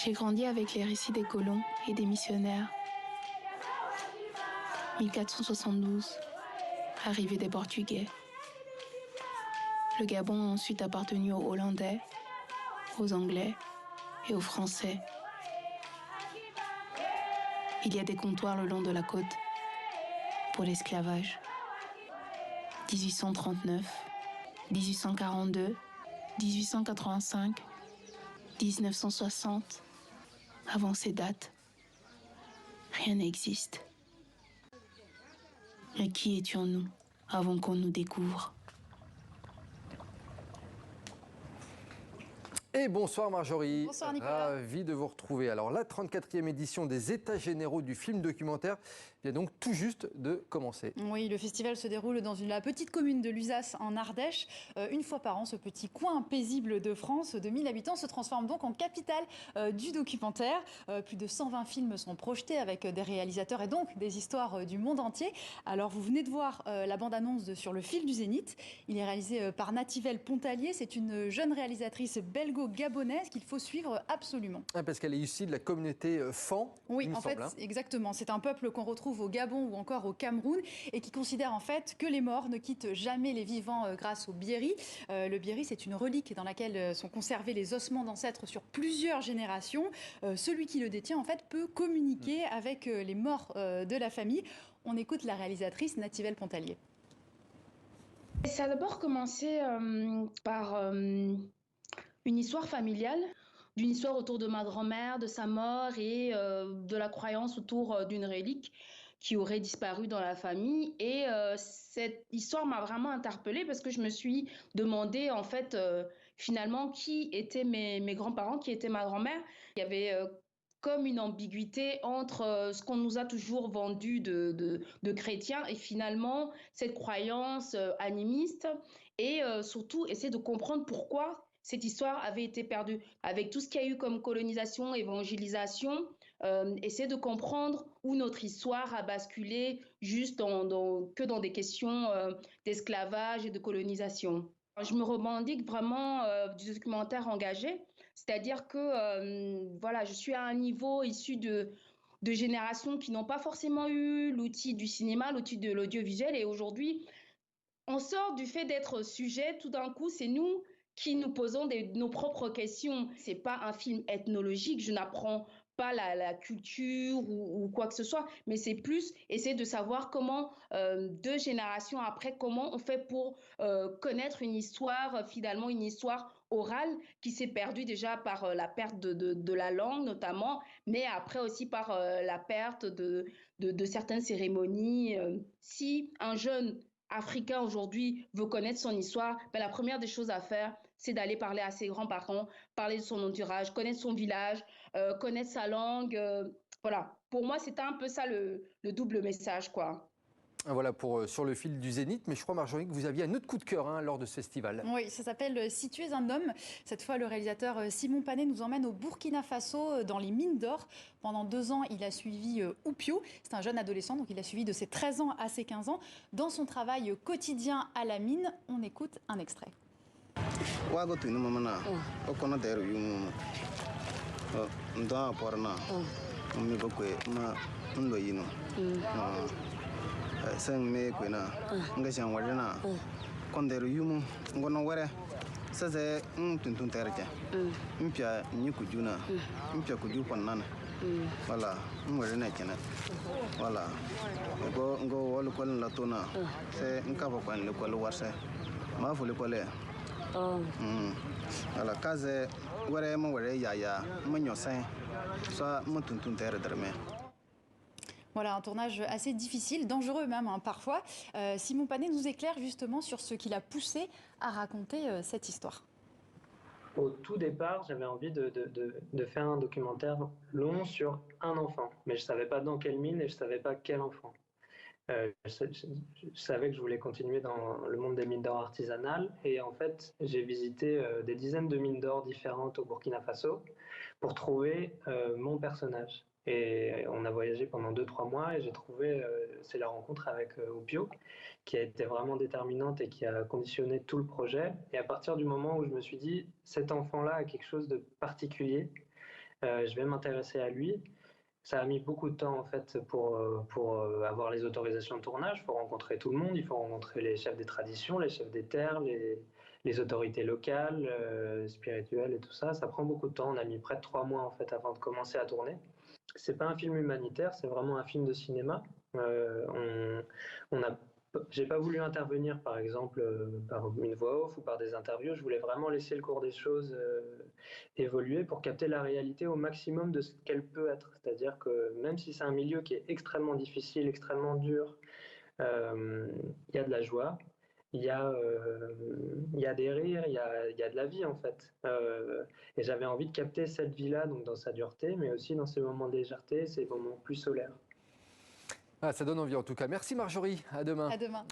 J'ai grandi avec les récits des colons et des missionnaires. 1472, arrivée des Portugais. Le Gabon a ensuite appartenu aux Hollandais, aux Anglais et aux Français. Il y a des comptoirs le long de la côte pour l'esclavage. 1839, 1842, 1885, 1960. Avant ces dates, rien n'existe. Mais qui étions-nous avant qu'on nous découvre ? Et bonsoir Marjorie. Bonsoir Nicolas. Ravi de vous retrouver. Alors la 34e édition des États généraux du film documentaire vient donc tout juste de commencer. Oui, le festival se déroule dans la petite commune de Lusace en Ardèche. Une fois par an, ce petit coin paisible de France de 1000 habitants se transforme donc en capitale du documentaire. Plus de 120 films sont projetés avec des réalisateurs et donc des histoires du monde entier. Alors vous venez de voir la bande-annonce sur Le Fil du Zénith. Il est réalisé par Nativelle Pontalier. C'est une jeune réalisatrice belgo-gabonaise qu'il faut suivre absolument. Parce qu'elle est issue de la communauté Fan. Oui, en fait, exactement. C'est un peuple qu'on retrouve au Gabon ou encore au Cameroun et qui considère en fait que les morts ne quittent jamais les vivants grâce au biéri. Le biéri, c'est une relique dans laquelle sont conservés les ossements d'ancêtres sur plusieurs générations. Celui qui le détient en fait peut communiquer avec les morts de la famille. On écoute la réalisatrice Nativelle Pontalier. Ça a d'abord commencé par une histoire familiale, d'une histoire autour de ma grand-mère, de sa mort et de la croyance autour d'une relique qui aurait disparu dans la famille. Et cette histoire m'a vraiment interpellée parce que je me suis demandé en fait finalement qui étaient mes grands-parents, qui était ma grand-mère. Il y avait comme une ambiguïté entre ce qu'on nous a toujours vendu de chrétiens et finalement cette croyance animiste et surtout essayer de comprendre pourquoi cette histoire avait été perdue. Avec tout ce qu'il y a eu comme colonisation, évangélisation, essayer de comprendre où notre histoire a basculé juste que dans des questions d'esclavage et de colonisation. Je me revendique vraiment du documentaire engagé, c'est-à-dire que voilà, je suis à un niveau issu de générations qui n'ont pas forcément eu l'outil du cinéma, l'outil de l'audiovisuel, et aujourd'hui, on sort du fait d'être sujet, tout d'un coup, c'est nous qui nous posons nos propres questions. C'est pas un film ethnologique, je n'apprends pas la culture ou quoi que ce soit, mais c'est plus essayer de savoir comment, 2 générations après, comment on fait pour connaître une histoire, finalement une histoire orale qui s'est perdue déjà par la perte de la langue notamment, mais après aussi par la perte de certaines cérémonies. Si un jeune africain aujourd'hui veut connaître son histoire, ben la première des choses à faire, c'est d'aller parler à ses grands-parents, parler de son entourage, connaître son village, connaître sa langue. Voilà, pour moi, c'était un peu ça le double message, quoi. Voilà pour Sur le fil du Zénith, mais je crois Marjorie que vous aviez un autre coup de cœur lors de ce festival. Oui, ça s'appelle Si tu es un homme. Cette fois, le réalisateur Simon Panet nous emmène au Burkina Faso, dans les mines d'or. Pendant 2 ans, il a suivi Oupio. C'est un jeune adolescent, donc il a suivi de ses 13 ans à ses 15 ans. Dans son travail quotidien à la mine, on écoute un extrait. Sang me kwena nga chang wadana konderu yumu ngono ware saze tuntun terje mpia nyikujuna mpia kuju pannana wala mwere na kena wala go wolu kol la tona se nka ba kwan le kol warse ma fu le kole wala kaze ware mo ware ya manyo sen so mo tuntun terre derme. Voilà, un tournage assez difficile, dangereux même parfois. Simon Panet nous éclaire justement sur ce qui l'a poussé à raconter cette histoire. Au tout départ, j'avais envie de faire un documentaire long sur un enfant, mais je ne savais pas dans quelle mine et je ne savais pas quel enfant. Je savais que je voulais continuer dans le monde des mines d'or artisanales et en fait, j'ai visité des dizaines de mines d'or différentes au Burkina Faso pour trouver mon personnage. Et on a voyagé pendant 2-3 mois et j'ai trouvé, c'est la rencontre avec Oupio qui a été vraiment déterminante et qui a conditionné tout le projet. Et à partir du moment où je me suis dit, cet enfant-là a quelque chose de particulier, je vais m'intéresser à lui. Ça a mis beaucoup de temps en fait pour avoir les autorisations de tournage. Il faut rencontrer tout le monde, il faut rencontrer les chefs des traditions, les chefs des terres, les autorités locales, spirituelles et tout ça. Ça prend beaucoup de temps. On a mis près de 3 mois en fait avant de commencer à tourner. C'est pas un film humanitaire, c'est vraiment un film de cinéma. J'ai pas voulu intervenir, par exemple, par une voix off ou par des interviews. Je voulais vraiment laisser le cours des choses évoluer pour capter la réalité au maximum de ce qu'elle peut être. C'est-à-dire que même si c'est un milieu qui est extrêmement difficile, extrêmement dur, il y a de la joie, il y a des rires, il y a de la vie en fait. Et j'avais envie de capter cette vie-là, donc dans sa dureté, mais aussi dans ces moments de légèreté, ces moments plus solaires. Ah, ça donne envie en tout cas. Merci Marjorie, à demain. À demain.